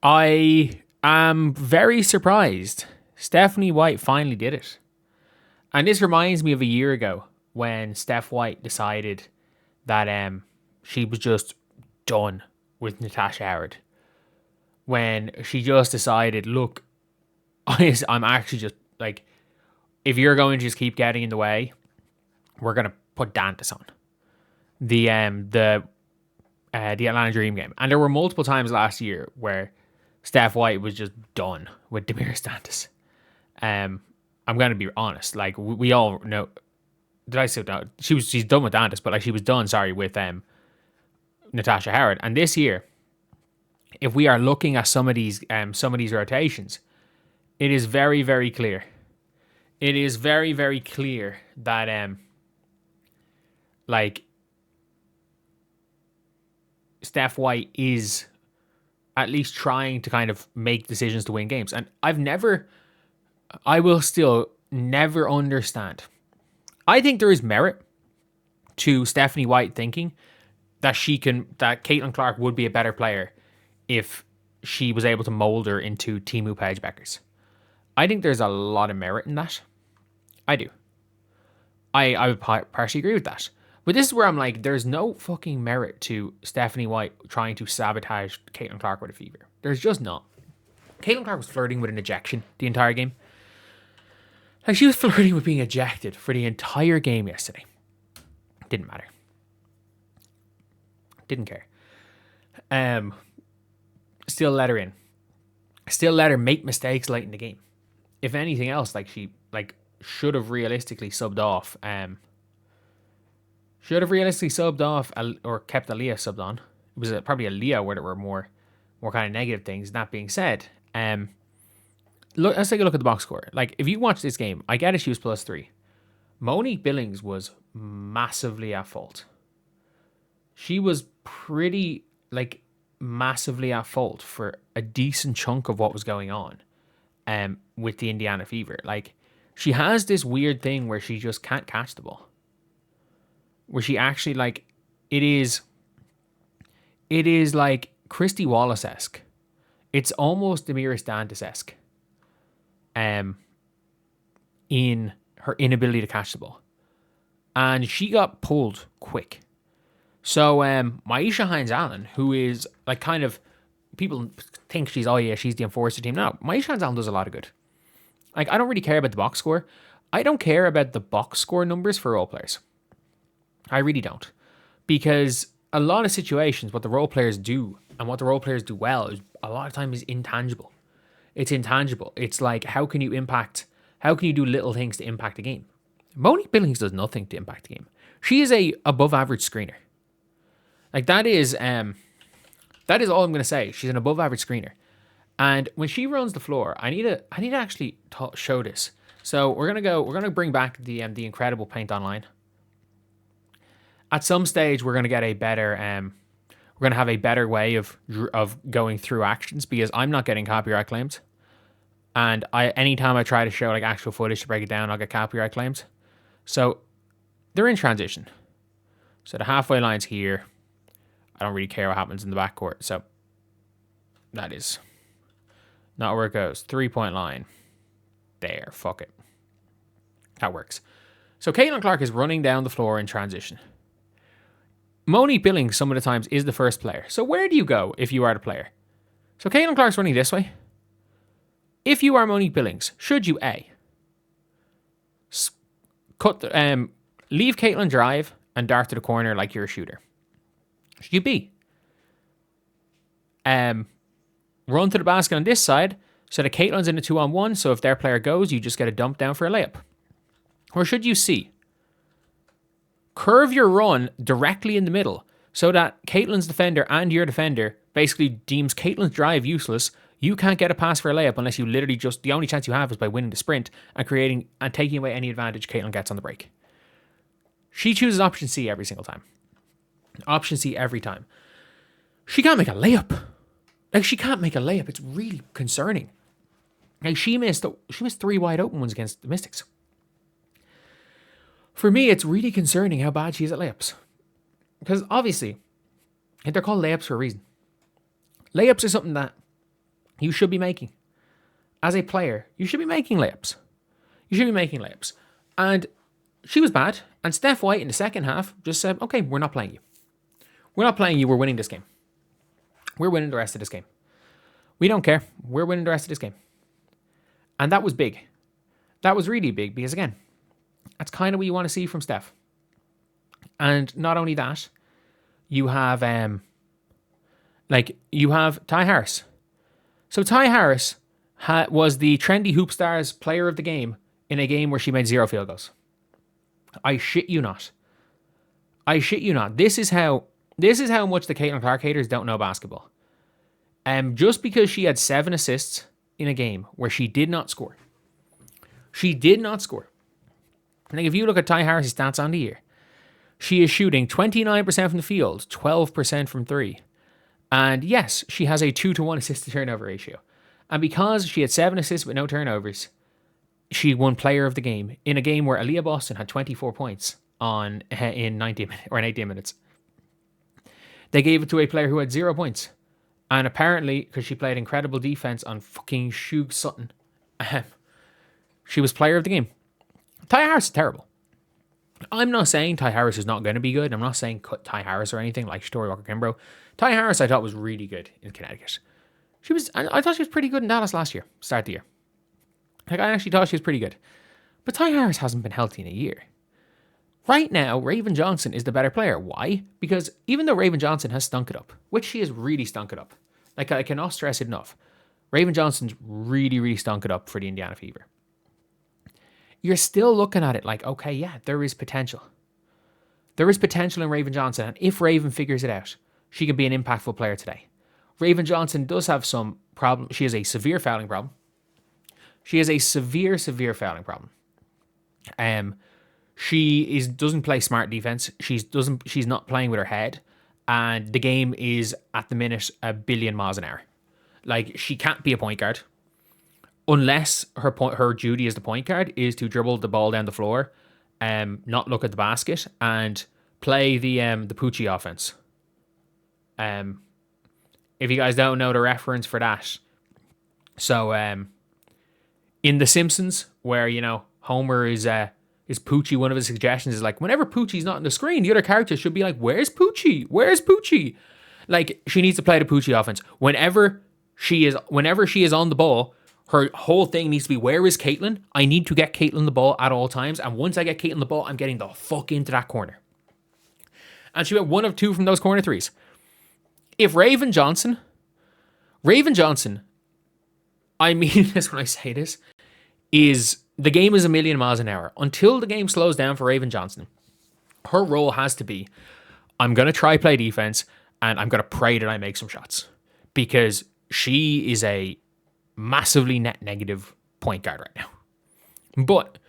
I am very surprised. Stephanie White finally did it. And this reminds me of a year ago when Steph White decided that she was just done with Natasha Howard. When she just decided, look, I'm actually just like, if you're going to just keep getting in the way, we're going to put Dantas on. The Atlanta Dream game. And there were multiple times last year where Steph White was just done with Damiris Dantas. I'm going to be honest. Like, we all know. Did I say that? She's done with Dantas, but like she was done, with Natasha Howard. And this year, if we are looking at some of these rotations, it is very, very clear. It is very, very clear that Steph White is at least trying to kind of make decisions to win games. And I will still never understand. I think there is merit to Stephanie White thinking that that Caitlin Clark would be a better player if she was able to mold her into Timu Paige Bueckers. I think there's a lot of merit in that. I do. I would partially agree with that. But this is where I'm like, there's no fucking merit to Stephanie White trying to sabotage Caitlin Clark with a fever. There's just not. Caitlin Clark was flirting with an ejection the entire game. Like, she was flirting with being ejected for the entire game yesterday. Didn't matter. Didn't care. Still let her in. Still let her make mistakes late in the game. If anything else, she should have realistically subbed off. Should have realistically subbed off or kept Aaliyah subbed on. It was probably Aaliyah where there were more kind of negative things. That being said, let's take a look at the box score. Like, if you watch this game, I get it, she was +3. Monique Billings was massively at fault. She was pretty, massively at fault for a decent chunk of what was going on with the Indiana Fever. Like, she has this weird thing where she just can't catch the ball. Where she actually, it is like Christy Wallace-esque. It's almost Damiris Dantas-esque. In her inability to catch the ball. And she got pulled quick. So, Maisha Hines-Allen, who is, people think she's the enforcer team. No, Maisha Hines-Allen does a lot of good. I don't really care about the box score. I don't care about the box score numbers for role players. I really don't. Because a lot of situations, what the role players do, and what the role players do well, is a lot of time is intangible. It's intangible. It's like, how can you do little things to impact the game? Monique Billings does nothing to impact the game. She is a above average screener. That is all I'm going to say. She's an above average screener. And when she runs the floor, I need to actually show this. So we're going to bring back the incredible Paint Online. At some stage, we're going to get a better, we're going to have a better way of going through actions, because I'm not getting copyright claims. And anytime I try to show actual footage to break it down, I'll get copyright claims. So they're in transition. So the halfway line's here. I don't really care what happens in the backcourt. So that is not where it goes. 3-point line. There. Fuck it. That works. So Caitlin Clark is running down the floor in transition. Monique Billings, some of the times, is the first player. So where do you go if you are the player? So Caitlin Clark's running this way. If you are Monique Billings, should you A, leave Caitlin drive and dart to the corner like you're a shooter? Should you B, run to the basket on this side so that Caitlin's in a 2-on-1, so if their player goes, you just get a dump down for a layup? Or should you C, curve your run directly in the middle so that Caitlin's defender and your defender basically deems Caitlin's drive useless. You can't get a pass for a layup unless you literally the only chance you have is by winning the sprint and creating and taking away any advantage Caitlin gets on the break. She chooses option C every single time. Option C every time. She can't make a layup. She can't make a layup. It's really concerning. She missed 3 wide open ones against the Mystics. For me, it's really concerning how bad she is at layups. Because obviously, they're called layups for a reason. Layups are something that you should be making. As a player, you should be making layups. You should be making layups. And she was bad. And Steph White in the second half just said, okay, we're not playing you. We're not playing you. We're winning this game. We're winning the rest of this game. We don't care. We're winning the rest of this game. And that was big. That was really big because, again, that's kind of what you want to see from Steph. And not only that, you have Ty Harris. So Ty Harris was the trendy Hoop Stars player of the game in a game where she made 0 field goals. I shit you not. I shit you not. This is how much the Caitlin Clark haters don't know basketball. Just because she had 7 assists in a game where she did not score. She did not score. Like, if you look at Ty Harris' stats on the year, she is shooting 29% from the field, 12% from 3. And yes, she has a 2-to-1 assist to turnover ratio. And because she had 7 assists with no turnovers, she won player of the game in a game where Aaliyah Boston had 24 points in 90 minutes or in 18 minutes. They gave it to a player who had 0 points. And apparently, because she played incredible defense on fucking Shug Sutton, she was player of the game. Ty Harris is terrible. I'm not saying Ty Harris is not going to be good. I'm not saying cut Ty Harris or anything like Story Walker-Kimbrough. Ty Harris I thought was really good in Connecticut. I thought she was pretty good in Dallas last year, start of the year. Like, I actually thought she was pretty good. But Ty Harris hasn't been healthy in a year. Right now, Raven Johnson is the better player. Why? Because even though Raven Johnson has stunk it up, which she has really stunk it up, like, I cannot stress it enough, Raven Johnson's really, really stunk it up for the Indiana Fever. You're still looking at it like, okay, yeah, there is potential. There is potential in Raven Johnson, and if Raven figures it out, she can be an impactful player today. Raven Johnson does have some problem. She has a severe fouling problem. She has a severe fouling problem. She doesn't play smart defense. She's not playing with her head, and the game is at the minute 1 billion miles an hour. Like, she can't be a point guard unless her duty as the point guard is to dribble the ball down the floor, not look at the basket, and play the Poochie offense. If you guys don't know the reference for that, so in The Simpsons, where, you know, Homer is Poochie, one of his suggestions is like, whenever Poochie's not on the screen, the other characters should be like, where's Poochie? Where's Poochie? Like, she needs to play the Poochie offense. Whenever she is on the ball, her whole thing needs to be, where is Caitlin? I need to get Caitlin the ball at all times. And once I get Caitlin the ball, I'm getting the fuck into that corner. And she went 1 of 2 from those corner threes. If Raven Johnson, I mean this when I say this, the game is 1 million miles an hour. Until the game slows down for Raven Johnson, her role has to be, I'm going to try play defense, and I'm going to pray that I make some shots. Because she is a massively net negative point guard right now. But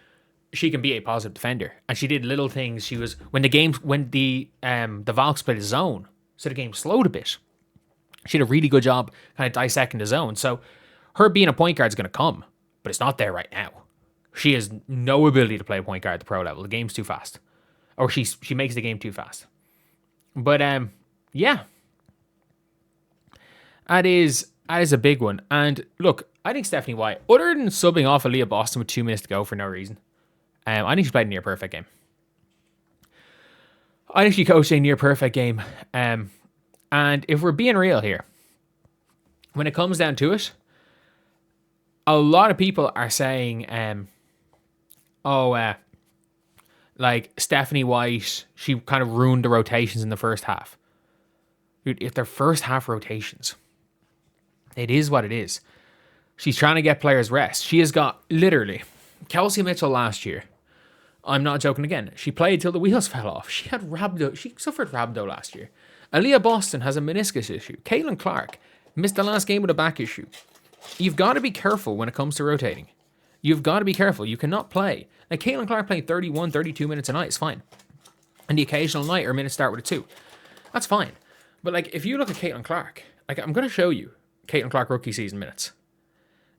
she can be a positive defender. And she did little things. She was, when the Valks played a zone, so the game slowed a bit, she did a really good job kind of dissecting the zone. So her being a point guard is going to come, but it's not there right now. She has no ability to play a point guard at the pro level. The game's too fast. Or she makes the game too fast. But yeah. That is a big one. And look, I think Stephanie White, other than subbing off Aaliyah Boston with 2 minutes to go for no reason, I think she played a near perfect game. I think she coached a near perfect game. And if we're being real here, when it comes down to it, a lot of people are saying, like Stephanie White, she kind of ruined the rotations in the first half. Dude, if they're first half rotations, it is what it is. She's trying to get players rest. She has got, literally, Kelsey Mitchell last year, I'm not joking again, she played till the wheels fell off. She suffered rhabdo last year. Aaliyah Boston has a meniscus issue. Caitlin Clark missed the last game with a back issue. You've got to be careful when it comes to rotating. You've got to be careful. You cannot play. Like, Caitlin Clark playing 31, 32 minutes a night is fine. And the occasional night or minutes start with a 2. That's fine. But, like, if you look at Caitlin Clark, like, I'm going to show you Caitlin Clark rookie season minutes.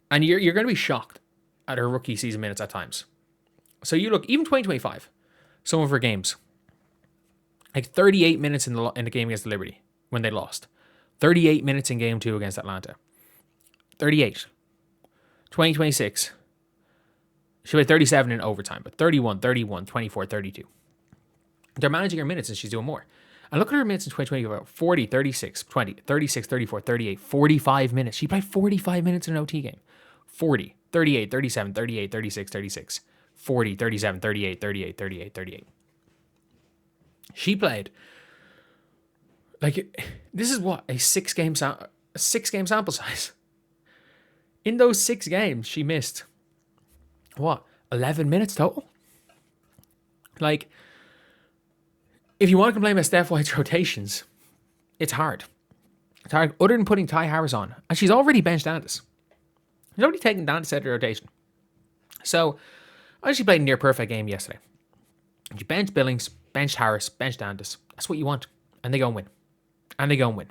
And you're going to be shocked at her rookie season minutes at times. So you look, even 2025, some of her games, like 38 minutes in the game against the Liberty when they lost. 38 minutes in game 2 against Atlanta. 38. 2026. She played 37 in overtime, but 31, 31, 24, 32. They're managing her minutes and she's doing more. And look at her minutes in 2020, 40, 36, 20, 36, 34, 38, 45 minutes. She played 45 minutes in an OT game. 40, 38, 37, 38, 36, 36, 40, 37, 38, 38, 38, 38. She played, like, this is what, a six-game sample size. In those 6 games, she missed, what, 11 minutes total? Like, if you want to complain about Steph White's rotations, it's hard. It's hard, other than putting Ty Harris on. And she's already benched Andis. She's already taken Andis out of the rotation. So, I actually played a near perfect game yesterday. She benched Billings, benched Harris, benched Andis. That's what you want. And they go and win. And they go and win.